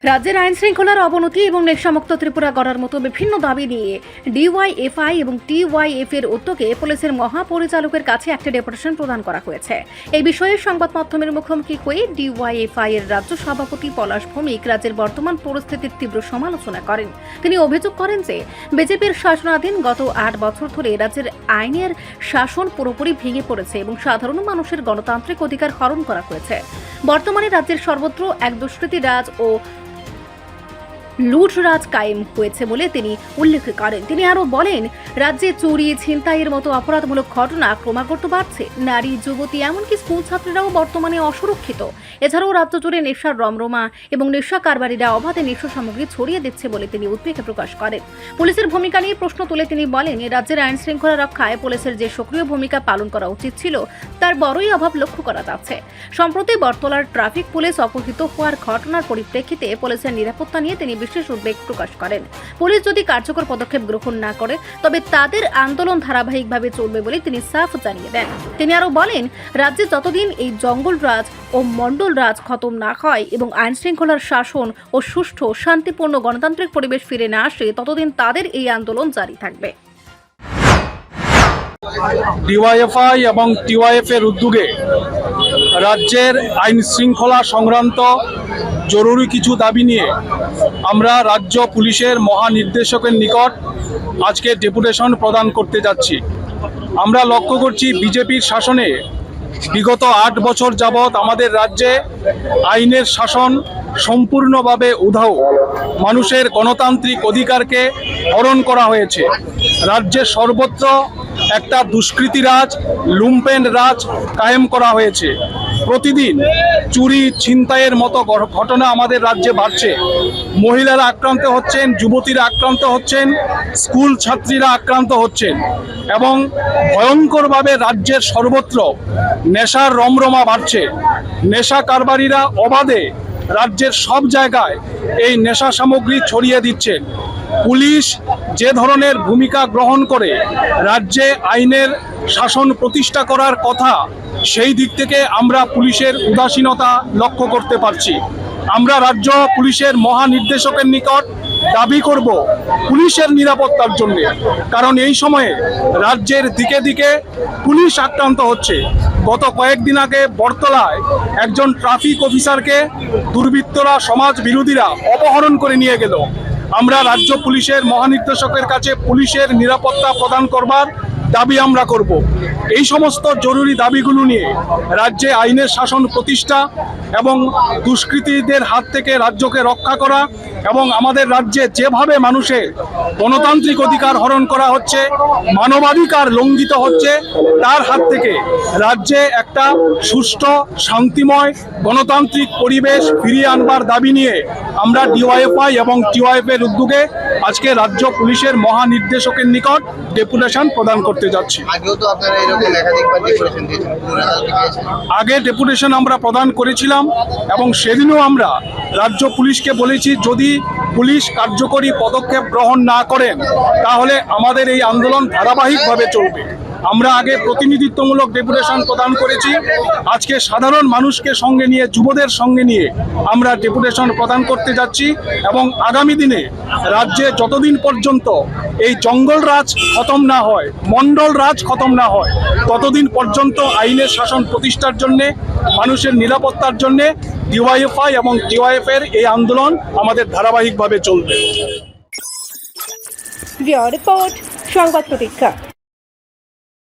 রাজ্যের আইন শৃঙ্খলার অবনতি এবং নেশামুক্ত ত্রিপুরা গড়ার মতো বিভিন্ন দাবি নিয়ে ডিওয়াইএফআই এবং টিওয়াইএফ এর উদ্যোগে পুলিশের মহাপরিচালকের কাছে একটা ডেপুটেশন প্রদান করা হয়েছে। এই বিষয়ে সংবাদ মাধ্যমের মুখোমুখি হয়ে ডিওয়াইএফআই এর রাজ্য সভাপতি পলাশ ভৌমিক রাজ্যের বর্তমান পরিস্থিতির তীব্র সমালোচনা করেন। তিনি অভিযোগ করেন যে বিজেপির শাসনাধীন গত 8 বছর ধরে রাজ্যের আইনের শাসন পুরোপুরি ভেঙে পড়েছে এবং সাধারণ মানুষের গণতান্ত্রিক অধিকার হরণ করা হয়েছে। বর্তমানে রাজ্যের সর্বত্র এক দুষ্কৃতী রাজ ও লুটরাজ কায়েম হয়েছে বলে তিনি উল্লেখ করেন। তিনি আরও বলেন, রাজ্যে চুরি ছিনতাইয়ের মতো অপরাধমূলক ঘটনা ক্রমাগত বাড়ছে। নারী, যুবতী, এমনকি স্কুল ছাত্রীরাও বর্তমানে অসুরক্ষিত। এছাড়াও রাজ্য জুড়ে নেশার রমরমা এবং নেশা কারবারিরা অবাধে নেশা সামগ্রী ছড়িয়ে দিচ্ছে বলে তিনি উদ্বেগ প্রকাশ করেন। পুলিশের ভূমিকা নিয়ে প্রশ্ন তুলে তিনি বলেন, রাজ্যের আইন শৃঙ্খলা রক্ষায় পুলিশের যে সক্রিয় ভূমিকা পালন করা উচিত ছিল তার বড়ই অভাব লক্ষ্য করা যাচ্ছে। সম্প্রতি বটতলার ট্রাফিক পুলিশ অপহৃত হওয়ার ঘটনার পরিপ্রেক্ষিতে পুলিশের নিরাপত্তা নিয়ে তিনি বিশেষ উদ্বেগ প্রকাশ করেন। পুলিশ যদি কার্যকর পদক্ষেপ গ্রহণ না করে তবে তাদের আন্দোলন ধারাবাহিকভাবে চলবে বলে তিনি সাফ জানিয়ে দেন। তিনি আরও বলেন, রাজ্যে যতদিন এই জঙ্গলরাজ ও মণ্ডলরাজ খতম না হয় এবং আইন শৃঙ্খলার শাসন ও সুষ্ঠু শান্তিপূর্ণ গণতান্ত্রিক পরিবেশ ফিরে না আসে ততদিন তাদের এই আন্দোলন জারি থাকবে। ডিওয়াইএফআই এবং টিওয়াইএফ এর উদ্যোগে রাজ্যের আইন শৃঙ্খলা সংক্রান্ত জরুরি কিছু দাবি নিয়ে আমরা রাজ্য পুলিশের মহানির্দেশকের নিকট আজকে ডেপুটেশন প্রদান করতে যাচ্ছি। আমরা লক্ষ্য করছি বিজেপির শাসনে বিগত 8 বছর যাবৎ আমাদের রাজ্যে আইনের শাসন সম্পূর্ণভাবে উধাও। মানুষের গণতান্ত্রিক অধিকারকে হরণ করা হয়েছে। রাজ্যের সর্বত্র একটা দুষ্কৃতী রাজ, লুম্পেন রাজ কায়েম করা হয়েছে। প্রতিদিন চুরি ছিনতাইয়ের মতো ঘটনা আমাদের রাজ্যে বাড়ছে। মহিলারা আক্রান্ত হচ্ছেন, যুবতীরা আক্রান্ত হচ্ছেন, স্কুল ছাত্রীরা আক্রান্ত হচ্ছেন এবং ভয়ঙ্করভাবে রাজ্যের সর্বত্র নেশার রমরমা বাড়ছে। নেশা কারবারিরা অবাধে রাজ্যের সব জায়গায় এই নেশা সামগ্রী ছড়িয়ে দিচ্ছেন। পুলিশ যে ধরনের ভূমিকা গ্রহণ করে রাজ্যে আইনের শাসন প্রতিষ্ঠা করার কথা, সেই দিক থেকে আমরা পুলিশের উদাসীনতা লক্ষ্য করতে পারছি। আমরা রাজ্য পুলিশের মহানির্দেশকের নিকট দাবি করব পুলিশের নিরাপত্তার জন্য, কারণ এই সময়ে রাজ্যের দিকে দিকে পুলিশ আক্রান্ত হচ্ছে। গত কয়েকদিন আগে বটতলায় একজন ট্রাফিক অফিসারকে দুর্বৃত্তরা, সমাজ বিরোধীরা অপহরণ করে নিয়ে গেল। আমরা রাজ্য পুলিশের মহানির্দেশকের কাছে পুলিশের নিরাপত্তা প্রদান করবার দাবি আমরা করব। এই সমস্ত জরুরি দাবিগুলো নিয়ে রাজ্যে আইনের শাসন প্রতিষ্ঠা এবং দুষ্কৃতীদের হাত থেকে রাজ্যকে রক্ষা করা এবং আমাদের রাজ্যে যেভাবে মানুষের গণতান্ত্রিক অধিকার হরণ করা হচ্ছে, মানবাধিকার লঙ্ঘিত হচ্ছে, তার হাত থেকে রাজ্যে একটা সুষ্ঠু শান্তিময় গণতান্ত্রিক পরিবেশ ফিরিয়ে আনবার দাবি নিয়ে আমরা ডিওয়াইএফআই এবং টিওয়াইএফ এর উদ্যোগে আজকে রাজ্য পুলিশের মহানির্দেশকের নিকট ডেপুটেশন প্রদান করতে যাচ্ছি। আগে ডেপুটেশন আমরা প্রদান করেছিলাম এবং সেদিনও আমরা রাজ্য পুলিশকে বলেছি, যদি পুলিশ কার্যকরী পদক্ষেপ গ্রহণ না করেন তাহলে আমাদের এই আন্দোলন ধারাবাহিকভাবে চলবে। আমরা আগে প্রতিনিধিত্বমূলক ডেপুটেশন প্রদান করেছি, আজকে সাধারণ মানুষকে সঙ্গে নিয়ে, যুবদের সঙ্গে নিয়ে আমরা ডেপুটেশন প্রদান করতে যাচ্ছি এবং আগামী দিনে রাজ্যে যতদিন পর্যন্ত এই জঙ্গলরাজ খতম না হয়, মণ্ডল রাজ খতম না হয়, ততদিন পর্যন্ত আইনের শাসন প্রতিষ্ঠার জন্যে, মানুষের নিরাপত্তার জন্যে ডিওয়াইএফআই এবং টিওয়াইএফ এর এই আন্দোলন আমাদের ধারাবাহিকভাবে চলবে। রিপোর্ট সংবাদ প্রতীক্ষা।